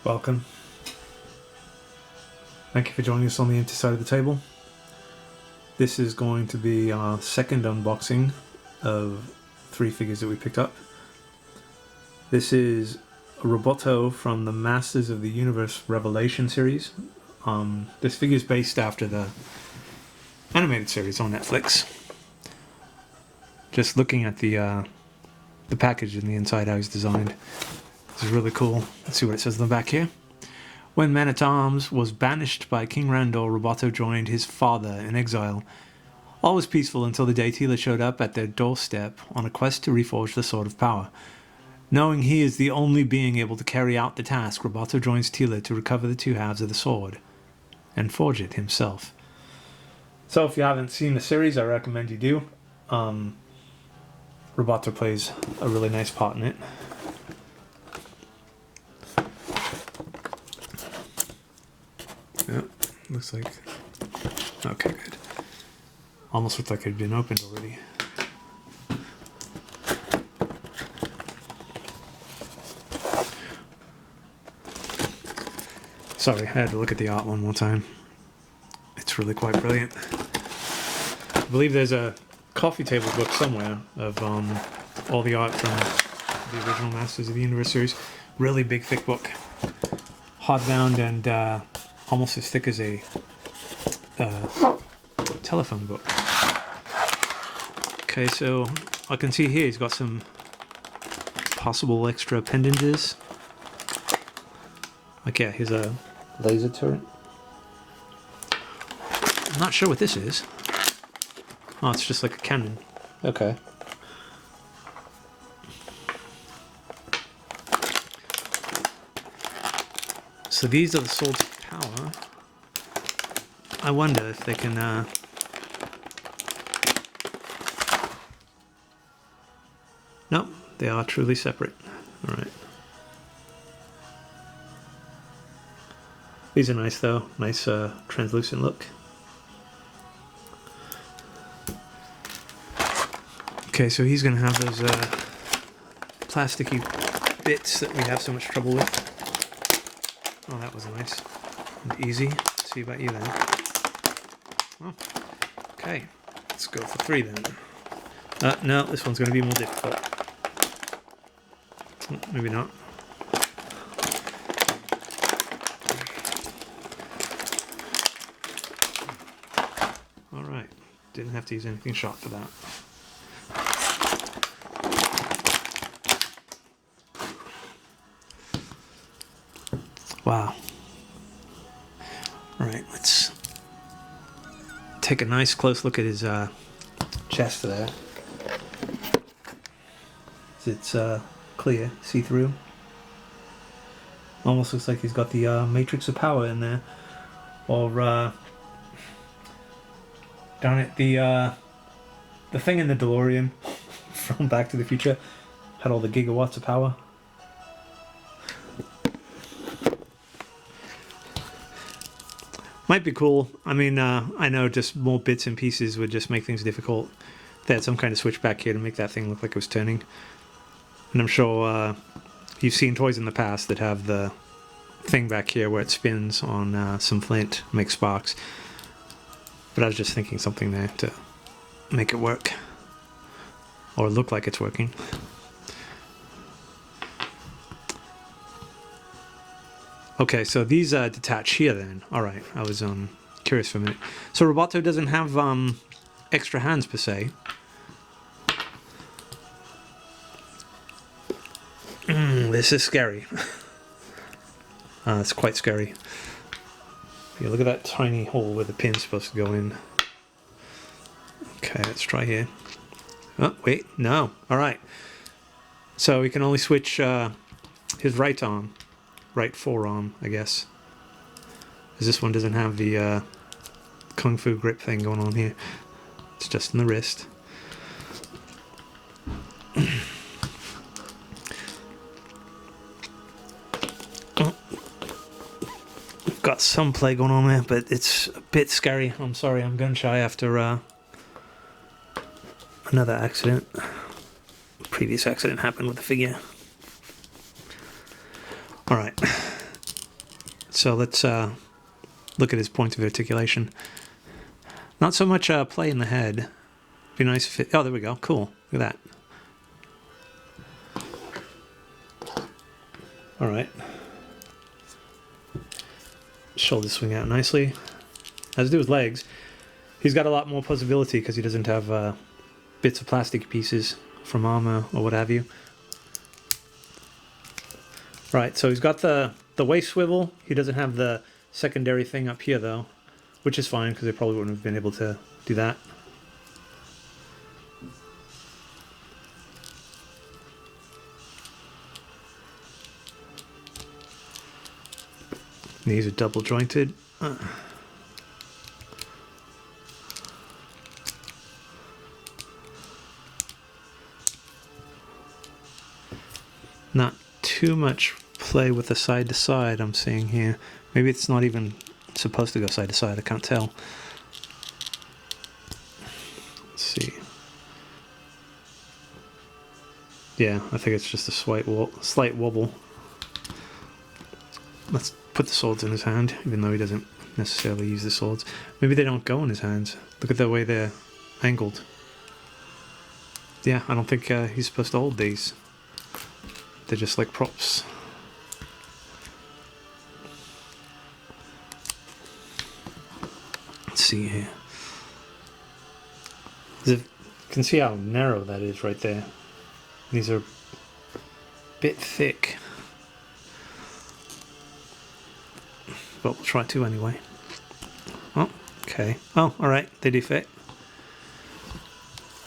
Welcome. Thank you for joining us on the empty side of the table. This is going to be our second unboxing of 3 figures that we picked up. This is a Roboto from the Masters of the Universe Revelation series. This figure is based after the animated series on Netflix. Just looking at the package and the inside, how it's designed. This is really cool. Let's see what it says on the back here. When Man-at-Arms was banished by King Randor, Roboto joined his father in exile. All was peaceful until the day Tila showed up at their doorstep on a quest to reforge the Sword of Power. Knowing he is the only being able to carry out the task, Roboto joins Tila to recover the 2 halves of the sword and forge it himself. So if you haven't seen the series, I recommend you do. Roboto plays a really nice part in it. Yep, looks like... Okay, good. Almost looked like it had been opened already. Sorry, I had to look at the art one more time. It's really quite brilliant. I believe there's a coffee table book somewhere of all the art from the original Masters of the Universe series. Really big, thick book. Hardbound and almost as thick as a telephone book. Okay, so I can see here he's got some possible extra appendages. Like, yeah, here's a laser turret. I'm not sure what this is. Oh, it's just like a cannon. Okay. So these are the swords of power. I wonder if they can... Nope, they are truly separate. Alright. These are nice though. Nice translucent look. Okay, so he's going to have those plasticky bits that we have so much trouble with. Oh, that was nice and easy. Let's see about you then. Oh, okay, let's go for 3 then. No, this one's going to be more difficult. Maybe not. Alright, didn't have to use anything sharp for that. Wow. Alright, let's take a nice close look at his chest there. It's clear, see-through. Almost looks like he's got the matrix of power in there. Or, darn it, the thing in the DeLorean from Back to the Future had all the gigawatts of power. Might be cool. I mean, I know just more bits and pieces would just make things difficult. They had some kind of switch back here to make that thing look like it was turning. And I'm sure you've seen toys in the past that have the thing back here where it spins on some flint, makes sparks. But I was just thinking something there to make it work. Or look like it's working. Okay, so these detach here then. Alright, I was curious for a minute. So Roboto doesn't have extra hands per se. This is scary. It's quite scary. Yeah, look at that tiny hole where the pin's supposed to go in. Okay, let's try here. Oh, wait, no. Alright. So we can only switch his right arm. Right forearm, I guess. Because this one doesn't have the kung fu grip thing going on here. It's just in the wrist. We've got some play going on there, but it's a bit scary. I'm sorry, I'm gun shy after another accident. Previous accident happened with the figure. Alright. So let's look at his points of articulation. Not so much play in the head. Be nice if it... Oh, there we go. Cool. Look at that. All right. Shoulders swing out nicely. As do his legs. He's got a lot more possibility because he doesn't have bits of plastic pieces from armor or what have you. Right, so he's got the waist swivel. He doesn't have the secondary thing up here though, which is fine because they probably wouldn't have been able to do that. These are double jointed. Not too much play with the side to side I'm seeing here. Maybe it's not even supposed to go side to side, I can't tell. Let's see. Yeah, I think it's just a slight wobble. Let's put the swords in his hand, even though he doesn't necessarily use the swords. Maybe they don't go in his hands. Look at the way they're angled. Yeah, I don't think he's supposed to hold these. They're just like props. Let's see here. You can see how narrow that is right there. These are a bit thick. But we'll try to anyway. Oh, okay. Oh, alright, they do fit.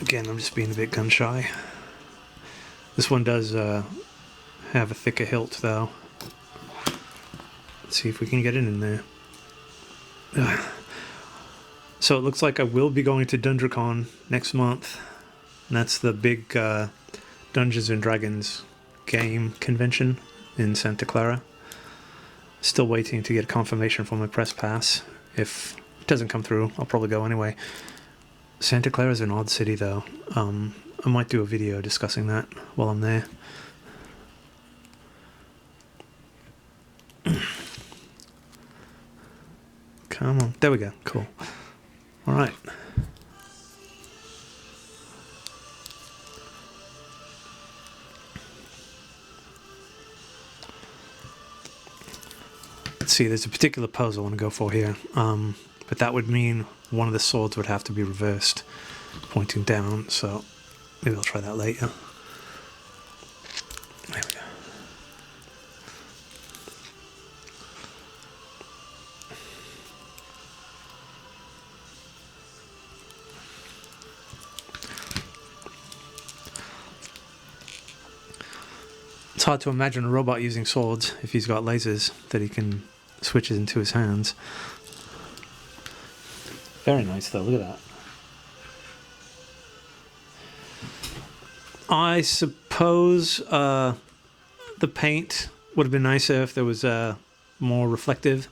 Again, I'm just being a bit gun shy. This one does have a thicker hilt though. Let's see if we can get it in there. So it looks like I will be going to DundraCon next month. And that's the big Dungeons and Dragons game convention in Santa Clara. Still waiting to get confirmation from my press pass. If it doesn't come through, I'll probably go anyway. Santa Clara is an odd city though. I might do a video discussing that while I'm there. Come on. There we go. Cool. Alright. Let's see, there's a particular pose I want to go for here. But that would mean one of the swords would have to be reversed, pointing down, so maybe I'll try that later. There we go. It's hard to imagine a robot using swords if he's got lasers that he can switch into his hands. Very nice though, look at that. I suppose the paint would have been nicer if there was more reflective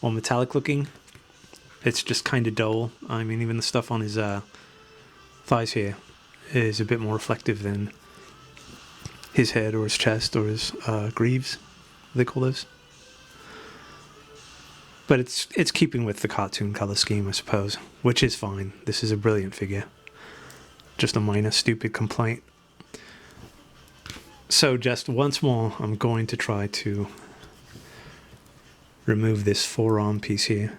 or metallic looking. It's just kind of dull. I mean, even the stuff on his thighs here is a bit more reflective than his head or his chest or his greaves, what they call those. But it's keeping with the cartoon color scheme, I suppose, which is fine. This is a brilliant figure. Just a minor stupid complaint. So just once more, I'm going to try to remove this forearm piece here.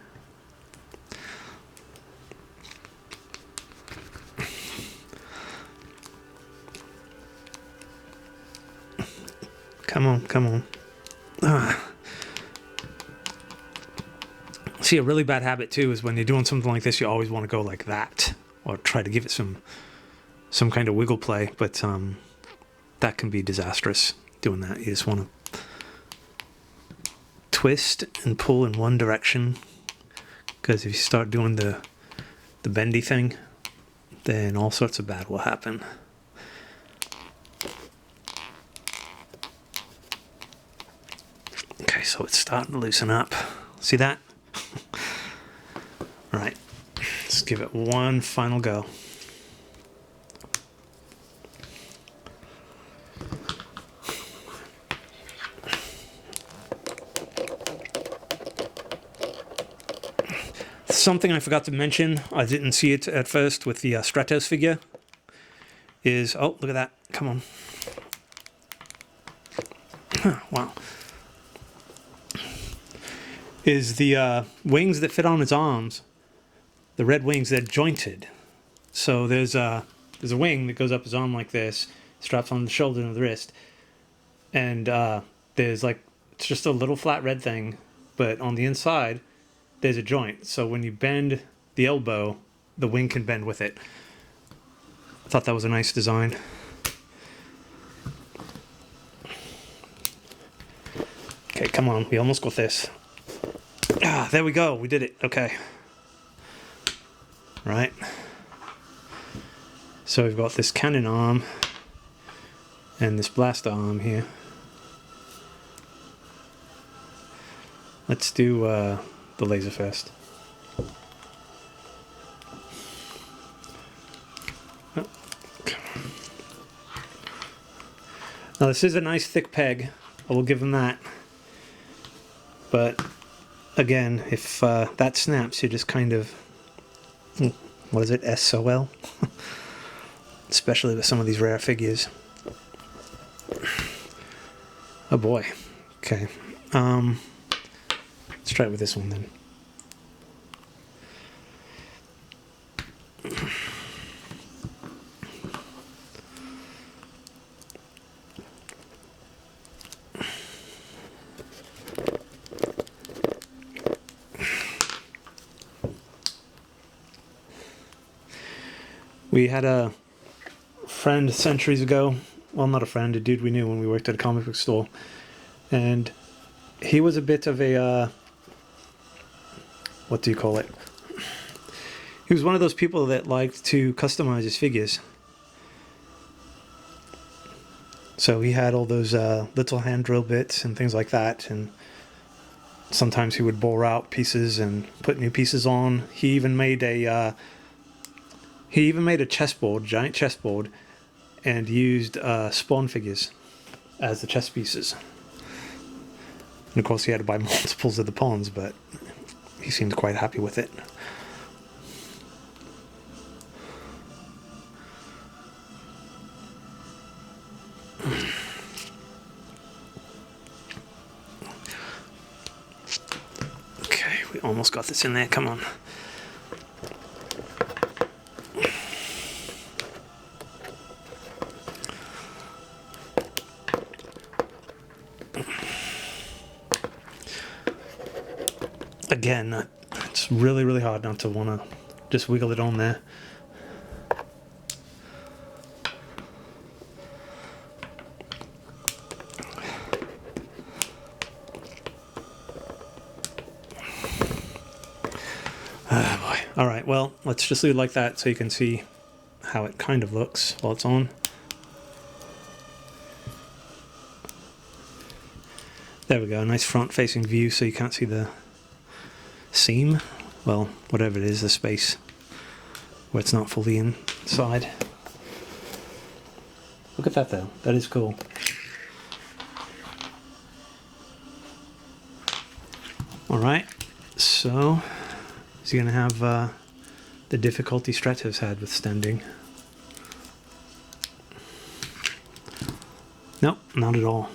Come on, come on. See, a really bad habit too is when you're doing something like this, you always want to go like that, or try to give it some kind of wiggle play, but that can be disastrous doing that. You just want to twist and pull in one direction, because if you start doing the bendy thing, then all sorts of bad will happen. Okay, so it's starting to loosen up. See that? Right, let's give it one final go. Something I forgot to mention, I didn't see it at first with the Stratos figure, is, oh, look at that, come on. Wow. Is the wings that fit on his arms, the red wings, they're jointed. So there's a wing that goes up his arm like this, straps on the shoulder and the wrist, and there's like, it's just a little flat red thing, but on the inside there's a joint, so when you bend the elbow, the wing can bend with it. I thought that was a nice design. Okay, come on, we almost got this. Ah, there we go, we did it, okay. Right. So we've got this cannon arm and this blaster arm here. Let's do the laser first. Oh. Now this is a nice thick peg, I will give him that. But again, if that snaps, you're just kind of, what is it, SOL? Especially with some of these rare figures. Oh boy. Okay. Let's try it with this one then. We had a friend centuries ago, well, not a friend, a dude we knew when we worked at a comic book store, and he was a bit of a what do you call it, he was one of those people that liked to customize his figures. So he had all those little hand drill bits and things like that, and sometimes he would bore out pieces and put new pieces on. He even made a chessboard, giant chessboard, and used Spawn figures as the chess pieces. And of course he had to buy multiples of the pawns, but he seemed quite happy with it. Okay, we almost got this in there, come on. Again, it's really, really hard not to want to just wiggle it on there. Oh boy. Alright, well, let's just leave it like that so you can see how it kind of looks while it's on. There we go, nice front-facing view so you can't see the seam, well, whatever it is, the space where it's not fully inside. Look at that though, that is cool. Alright, so is he going to have the difficulty Stratos had with standing? Nope, not at all.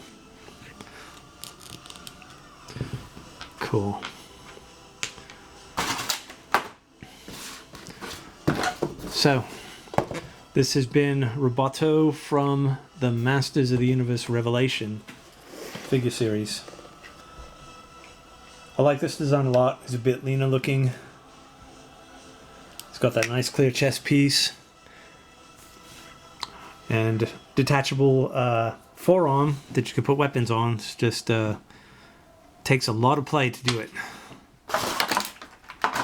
Cool. So, this has been Roboto from the Masters of the Universe Revelation figure series. I like this design a lot. It's a bit leaner looking. It's got that nice clear chest piece. And detachable forearm that you can put weapons on. It's just takes a lot of play to do it.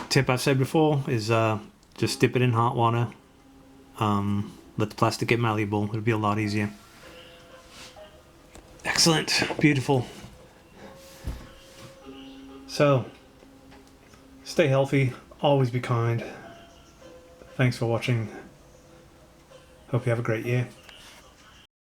Tip I've said before is just dip it in hot water. Let the plastic get malleable. It'll be a lot easier. Excellent. Beautiful. So, stay healthy. Always be kind. Thanks for watching. Hope you have a great year.